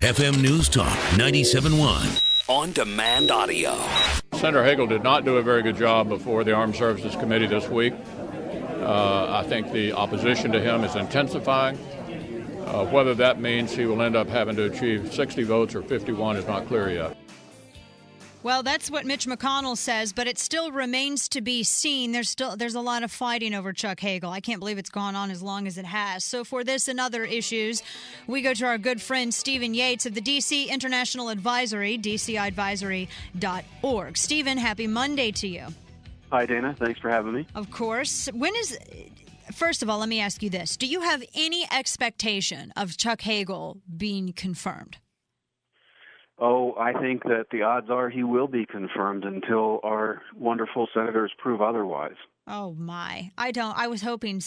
FM News Talk 97.1. On-demand audio. Senator Hagel did not do a very good job before the Armed Services Committee this week. I think the opposition to him is intensifying. Whether that means he will end up having to achieve 60 votes or 51 is not clear yet. Well, that's what Mitch McConnell says, but it still remains to be seen. There's a lot of fighting over Chuck Hagel. I can't believe it's gone on as long as it has. So for this and other issues, we go to our good friend Stephen Yates of the D.C. International Advisory, dciadvisory.org. Stephen, happy Monday to you. Hi, Dana. Thanks for having me. Of course. First of all, let me ask you this. Do you have any expectation of Chuck Hagel being confirmed? Oh, I think that the odds are he will be confirmed until our wonderful senators prove otherwise. Oh, my. I was hoping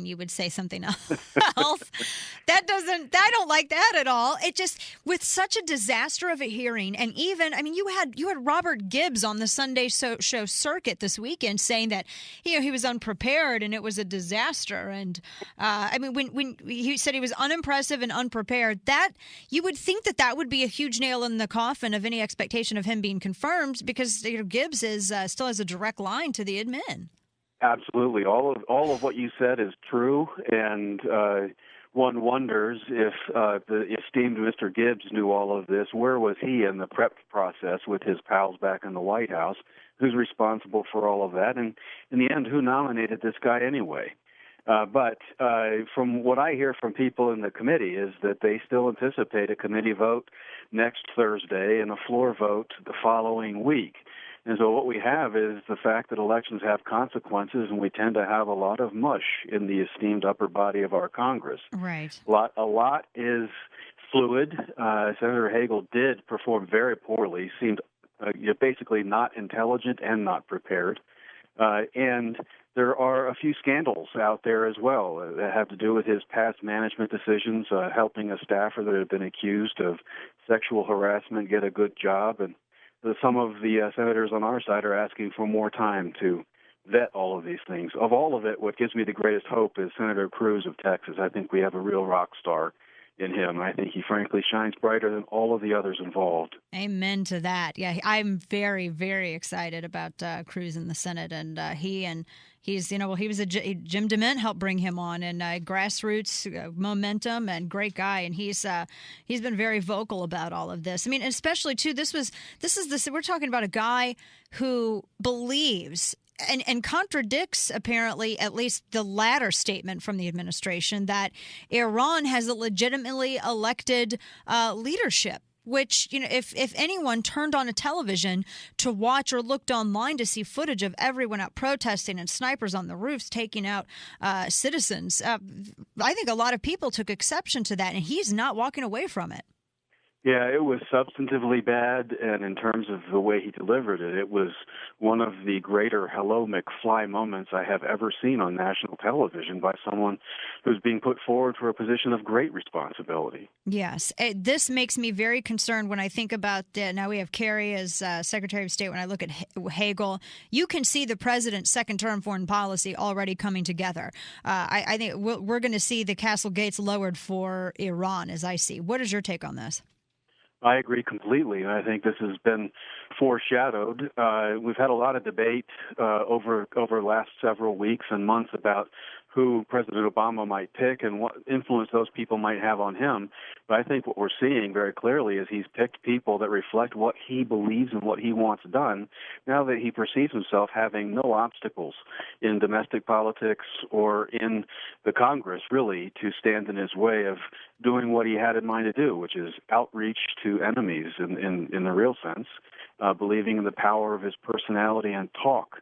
you would say something else. I don't like that at all. It just, with such a disaster of a hearing, and even, you had Robert Gibbs on the Sunday show circuit this weekend saying that, he was unprepared and it was a disaster. And, when he said he was unimpressive and unprepared, that, you would think that would be a huge nail in the coffin of any expectation of him being confirmed because, Gibbs still has a direct line to the admin. Absolutely. All of what you said is true, and one wonders if the esteemed Mr. Gibbs knew all of this. Where was he in the prep process with his pals back in the White House? Who's responsible for all of that? And in the end, who nominated this guy anyway? But from what I hear from people in the committee is that they still anticipate a committee vote next Thursday and a floor vote the following week. And so what we have is the fact that elections have consequences, and we tend to have a lot of mush in the esteemed upper body of our Congress. Right. A lot is fluid. Senator Hagel did perform very poorly, seemed basically not intelligent and not prepared. And there are a few scandals out there as well that have to do with his past management decisions, helping a staffer that had been accused of sexual harassment get a good job. And some of the senators on our side are asking for more time to vet all of these things. Of all of it, what gives me the greatest hope is Senator Cruz of Texas. I think we have a real rock star in him. I think he frankly shines brighter than all of the others involved. Amen to that. Yeah, I'm very, very excited about Cruz in the Senate, and he's he was Jim DeMint helped bring him on, and grassroots momentum and great guy, and he's been very vocal about all of this. Especially too, we're talking about a guy who believes and contradicts, apparently, at least the latter statement from the administration that Iran has a legitimately elected leadership, which, if anyone turned on a television to watch or looked online to see footage of everyone out protesting and snipers on the roofs taking out citizens, I think a lot of people took exception to that, and he's not walking away from it. Yeah, it was substantively bad, and in terms of the way he delivered it, it was one of the greater hello McFly moments I have ever seen on national television by someone who's being put forward for a position of great responsibility. Yes. This makes me very concerned when I think about now we have Kerry as Secretary of State. When I look at Hagel, you can see the president's second-term foreign policy already coming together. I think we're going to see the castle gates lowered for Iran, as I see. What is your take on this? I agree completely, and I think this has been foreshadowed. We've had a lot of debate over the last several weeks and months about who President Obama might pick and what influence those people might have on him. But I think what we're seeing very clearly is he's picked people that reflect what he believes and what he wants done, now that he perceives himself having no obstacles in domestic politics or in the Congress, really, to stand in his way of doing what he had in mind to do, which is outreach to enemies in the real sense, believing in the power of his personality and talk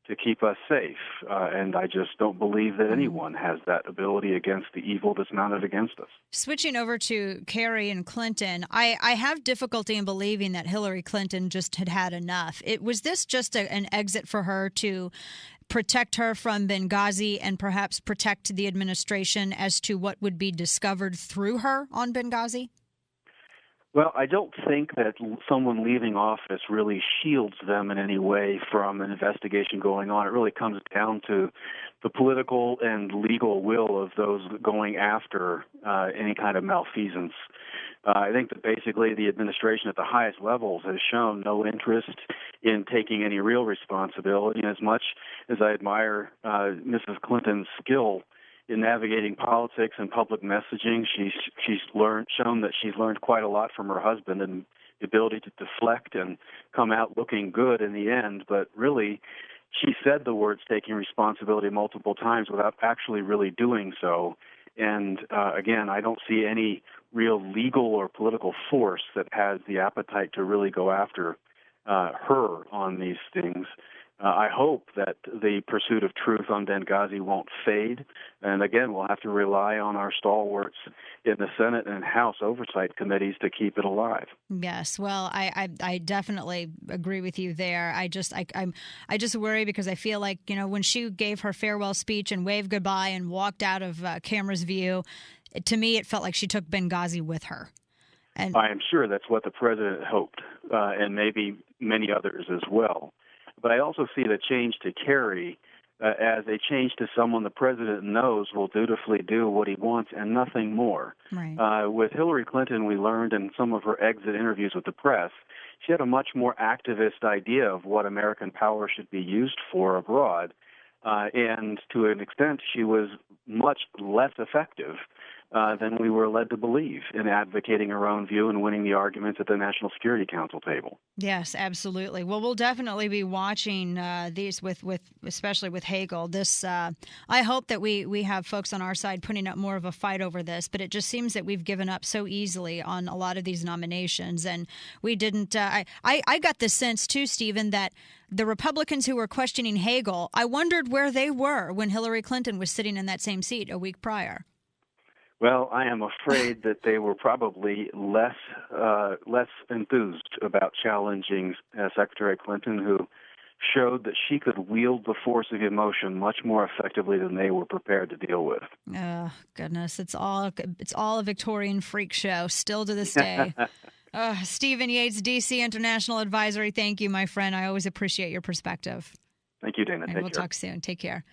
to keep us safe. And I just don't believe that anyone has that ability against the evil that's mounted against us. Switching over to Kerry and Clinton, I have difficulty in believing that Hillary Clinton just had enough. Was this just an exit for her to protect her from Benghazi and perhaps protect the administration as to what would be discovered through her on Benghazi? Well, I don't think that someone leaving office really shields them in any way from an investigation going on. It really comes down to the political and legal will of those going after any kind of malfeasance. I think that basically the administration at the highest levels has shown no interest in taking any real responsibility. And as much as I admire Mrs. Clinton's skill in navigating politics and public messaging, she's shown that she's learned quite a lot from her husband and the ability to deflect and come out looking good in the end. But really, she said the words taking responsibility multiple times without actually really doing so. And again, I don't see any real legal or political force that has the appetite to really go after her on these things. I hope that the pursuit of truth on Benghazi won't fade. And again, we'll have to rely on our stalwarts in the Senate and House oversight committees to keep it alive. Yes, well, I definitely agree with you there. I just worry because I feel like, when she gave her farewell speech and waved goodbye and walked out of camera's view, to me it felt like she took Benghazi with her. And I am sure that's what the president hoped, and maybe many others as well. But I also see the change to Kerry as a change to someone the president knows will dutifully do what he wants and nothing more. Right. With Hillary Clinton, we learned in some of her exit interviews with the press, she had a much more activist idea of what American power should be used for abroad. And to an extent, she was much less effective than we were led to believe in advocating her own view and winning the arguments at the National Security Council table. Yes, absolutely. Well, we'll definitely be watching these with especially with Hagel. This I hope that we have folks on our side putting up more of a fight over this, but it just seems that we've given up so easily on a lot of these nominations, and we didn't. I got the sense too, Stephen, that the Republicans who were questioning Hagel, I wondered where they were when Hillary Clinton was sitting in that same seat a week prior. Well, I am afraid that they were probably less enthused about challenging Secretary Clinton, who showed that she could wield the force of emotion much more effectively than they were prepared to deal with. Oh, goodness. It's all a Victorian freak show, still to this day. Stephen Yates, D.C. International Advisory, thank you, my friend. I always appreciate your perspective. Thank you, Dana. And Take we'll care. talk soon. Take care.